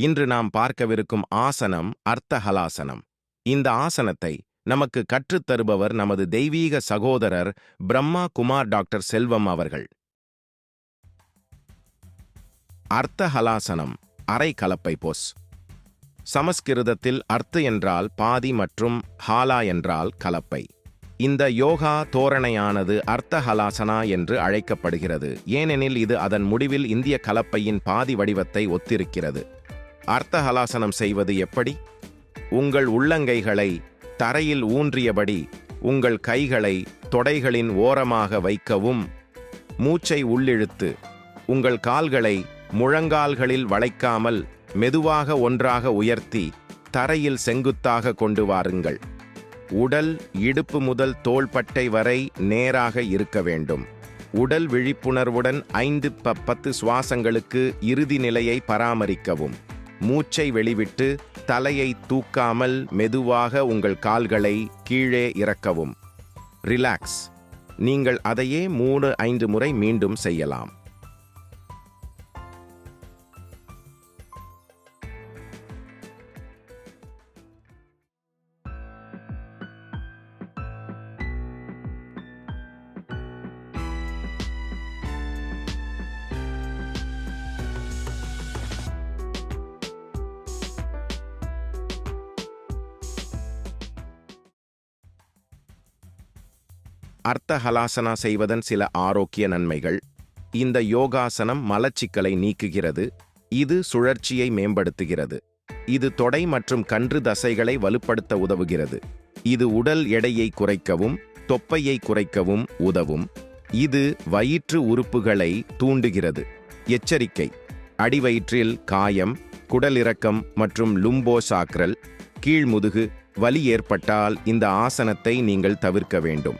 இன்று நாம் பார்க்கவிருக்கும் ஆசனம் அர்த்தஹலாசனம். இந்த ஆசனத்தை நமக்கு கற்றுத்தருபவர் நமது தெய்வீக சகோதரர் பிரம்மா குமார் டாக்டர் செல்வம் அவர்கள். அர்த்தஹலாசனம் அரை கலப்பை போஸ். சமஸ்கிருதத்தில் அர்த்த என்றால் பாதி மற்றும் ஹாலா என்றால் கலப்பை. இந்த யோகா தோரணையானது அர்த்தஹலாசனா என்று அழைக்கப்படுகிறது, ஏனெனில் இது அதன் முடிவில் இந்திய கலப்பையின் பாதி வடிவத்தை ஒத்திருக்கிறது. அர்த்தஹலாசனம் செய்வது எப்படி? உங்கள் உள்ளங்கைகளை தரையில் ஊன்றியபடி உங்கள் கைகளை தொடைகளின் ஓரமாக வைக்கவும். மூச்சை உள்ளிழுத்து உங்கள் கால்களை முழங்கால்களில் வளைக்காமல் மெதுவாக ஒன்றாக உயர்த்தி தரையில் செங்குத்தாக கொண்டு வாருங்கள். உடல் இடுப்பு முதல் தோள்பட்டை வரை நேராக இருக்க வேண்டும். உடல் விழிப்புணர்வுடன் 5-10 சுவாசங்களுக்கு இறுதி நிலையை பராமரிக்கவும். மூச்சை வெளிவிட்டு தலையை தூக்காமல் மெதுவாக உங்கள் கால்களை கீழே இறக்கவும். ரிலாக்ஸ். நீங்கள் அதையே 3-5 முறை மீண்டும் செய்யலாம். அர்த்தஹலாசனா செய்வதன் சில ஆரோக்கிய நன்மைகள். இந்த யோகாசனம் மலச்சிக்கலை நீக்குகிறது. இது சுழற்சியை மேம்படுத்துகிறது. இது தொடை மற்றும் கன்று தசைகளை வலுப்படுத்த உதவுகிறது. இது உடல் எடையை குறைக்கவும் தொப்பையை குறைக்கவும் உதவும். இது வயிற்று உறுப்புகளை தூண்டுகிறது. எச்சரிக்கை: அடிவயிற்றில் காயம், குடலிறக்கம் மற்றும் லும்போசாக்ரல் கீழ்முதுகு வலி ஏற்பட்டால் இந்த ஆசனத்தை நீங்கள் தவிர்க்க வேண்டும்.